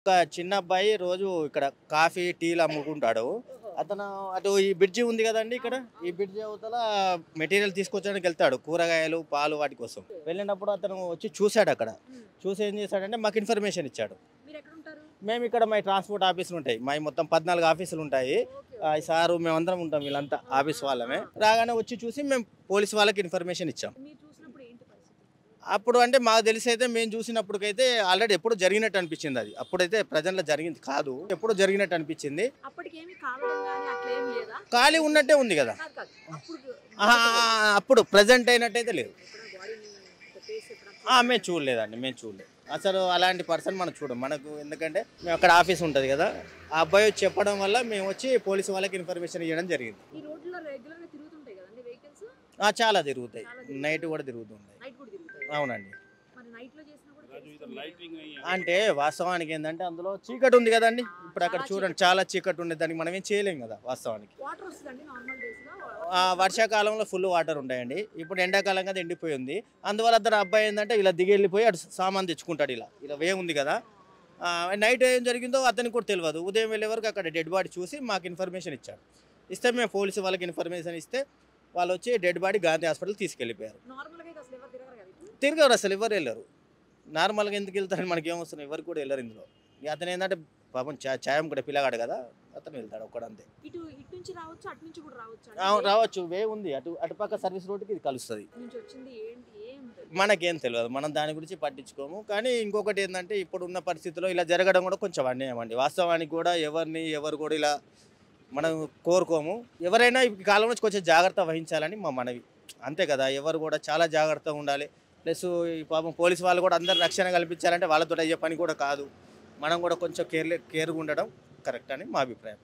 ఒక చిన్న అబ్బాయి రోజు ఇక్కడ కాఫీ, టీలు అమ్ముకుంటాడు. అతను అటు ఈ బ్రిడ్జి ఉంది గదండీ ఇక్కడ. ఈ బ్రిడ్జి అవతల మెటీరియల్ తీసుకొచ్చడానికి వెళ్తాడు. కూరగాయలు, పాలు వాటి కోసం. వెళ్ళినప్పుడు అతను వచ్చి చూసాడక్కడ. చూసి ఏం చేశాడంటే మాకు ఇన్ఫర్మేషన్ ఇచ్చాడు. మీరెక్కడుంటారు? మేము ఇక్కడ మా ట్రాన్స్‌పోర్ట్ ఆఫీసులుంటాయి. మాయి మొత్తం 14 ఆఫీసులుంటాయి. ఈ సారు మేమందరం ఉంటాం వీళ్ళంతా ఆఫీస్ వాళ్ళమే. రాగానే వచ్చి చూసి మేము పోలీస్ వాళ్ళకి ఇన్ఫర్మేషన్ ఇచ్చాం. మీరు చూసినప్పుడు ఏంటి పరిస్థితి? అప్పుడు అంటే మాకు తెలిసైతే మేము చూసినప్పటికైతే ఆల్రెడీ ఎప్పుడో జరిగినట్టు అనిపించింది అది. అప్పుడైతే ప్రెజెంట్‌లో జరిగింది కాదు. ఎప్పుడో జరిగినట్టు అనిపించింది. అప్పటికేమి కాలడం గాని అట్లేం లేదా? ఖాళీ ఉన్నట్టే ఉంది గదా! కాదు కాదు. అప్పుడు ఆహా! అప్పుడు ప్రెజెంట్ అయినట్టయితే లేదు. ఎప్పుడైనా బాడీని ఫేస్ ఎప్పుడైనా మేము చూడలేదండి. మేము చూడలేదు. అసలు అలాంటి పర్సన్ మనం చూడం. మనకు ఎందుకంటే మేము అక్కడ ఆఫీస్ ఉంటది గదా! ఆ అబ్బాయి వచ్చి చెప్పడం వల్ల మేము వచ్చి పోలీసు వాళ్ళకి ఇన్ఫర్మేషన్ ఇవ్వడం జరిగింది. ఈ రోడ్లలో రెగ్యులర్‌గా తిరుగుతుంటాయి కదండీ వెహికల్స్? చాలా తిరుగుతాయి. నైట్ కూడా తిరుగుతుంటాయి. నైట్ కూడా తిరుగుతాయి. అవునండి. మరి నైట్‌లో చేసినా కూడా తెలుస్తుంది. అంటే వాస్తవానికి ఏందంటే అందులో చీకటి ఉంది గదండీ! ఇప్పుడు అక్కడ చూడండి చాలా చీకటి ఉంది. దానికి మనం ఏం చేయలేం గదా! వాస్తవానికి. వాటర్ వస్తదండి నార్మల్ డేస్‌లో? వర్షాకాలంలో ఫుల్ వాటర్ ఉంటాయండి. ఇప్పుడు ఎండాకాలం కదా ఎండిపోయి ఉంది. అందువల్ల అతను అబ్బాయి ఏంటంటే ఇలా దిగి వెళ్ళిపోయి అటు సామాన్ తెచ్చుకుంటాడు ఇలా వే ఉంది కదా. నైట్ ఏం జరిగిందో అతనికి కూడా తెలియదు. ఉదయం వెళ్ళే వరకు అక్కడ డెడ్ బాడీ చూసి మాకు ఇన్ఫర్మేషన్ ఇచ్చాడు. ఇస్తే మేము పోలీసు వాళ్ళకి ఇన్ఫర్మేషన్ ఇస్తే వాళ్ళు వచ్చి డెడ్ బాడీ గాంధీ హాస్పిటల్ తీసుకెళ్ళిపోయారు. నార్మల్‌గా అయితే అసలు ఎవరు తిరగరు కదా ఇటు? తిరగరు అసలు ఎవరు వెళ్ళరు. నార్మల్గా ఎందుకు వెళ్తారని మనకి ఏమొస్తుంది, ఎవరు కూడా వెళ్ళరు ఇందులో. ఇక అతను ఏంటంటే పాపం ఛాయం కూడా పిల్లగాడు కదా, అతను వెళ్తాడు ఒక్కడంతే. ఇటు నుంచి రావచ్చు, అటు నుంచి కూడా రావచ్చా? రావచ్చు, వే ఉంది అటుపక్క సర్వీస్ రోడ్డుకి ఇది కలుస్తుంది. ఇటు నుంచి వచ్చింది ఏంటి ఏం తెలియదు. మనకేం తెలియదు, మనం దాని గురించి పట్టించుకోము. కానీ ఇంకొకటి ఏంటంటే ఇప్పుడున్న పరిస్థితుల్లో ఇలా జరగడం కూడా కొంచెం అన్యాయం అండి. వాస్తవానికి కూడా ఎవరు కూడా ఇలా మనం కోరుకోము. ఎవరైనా ఈ కాలం నుంచి కొంచెం జాగ్రత్త వహించాలని మా మనవి, అంతే కదా. ఎవరు కూడా చాలా జాగ్రత్తగా ఉండాలి. ప్లస్ ఈ పాపం పోలీసు వాళ్ళు కూడా అందరు రక్షణ కల్పించాలంటే వాళ్ళతో అయ్యే పని కూడా కాదు. మనం కూడా కొంచెం కేర్గా ఉండడం కరెక్ట్ అని మా అభిప్రాయం.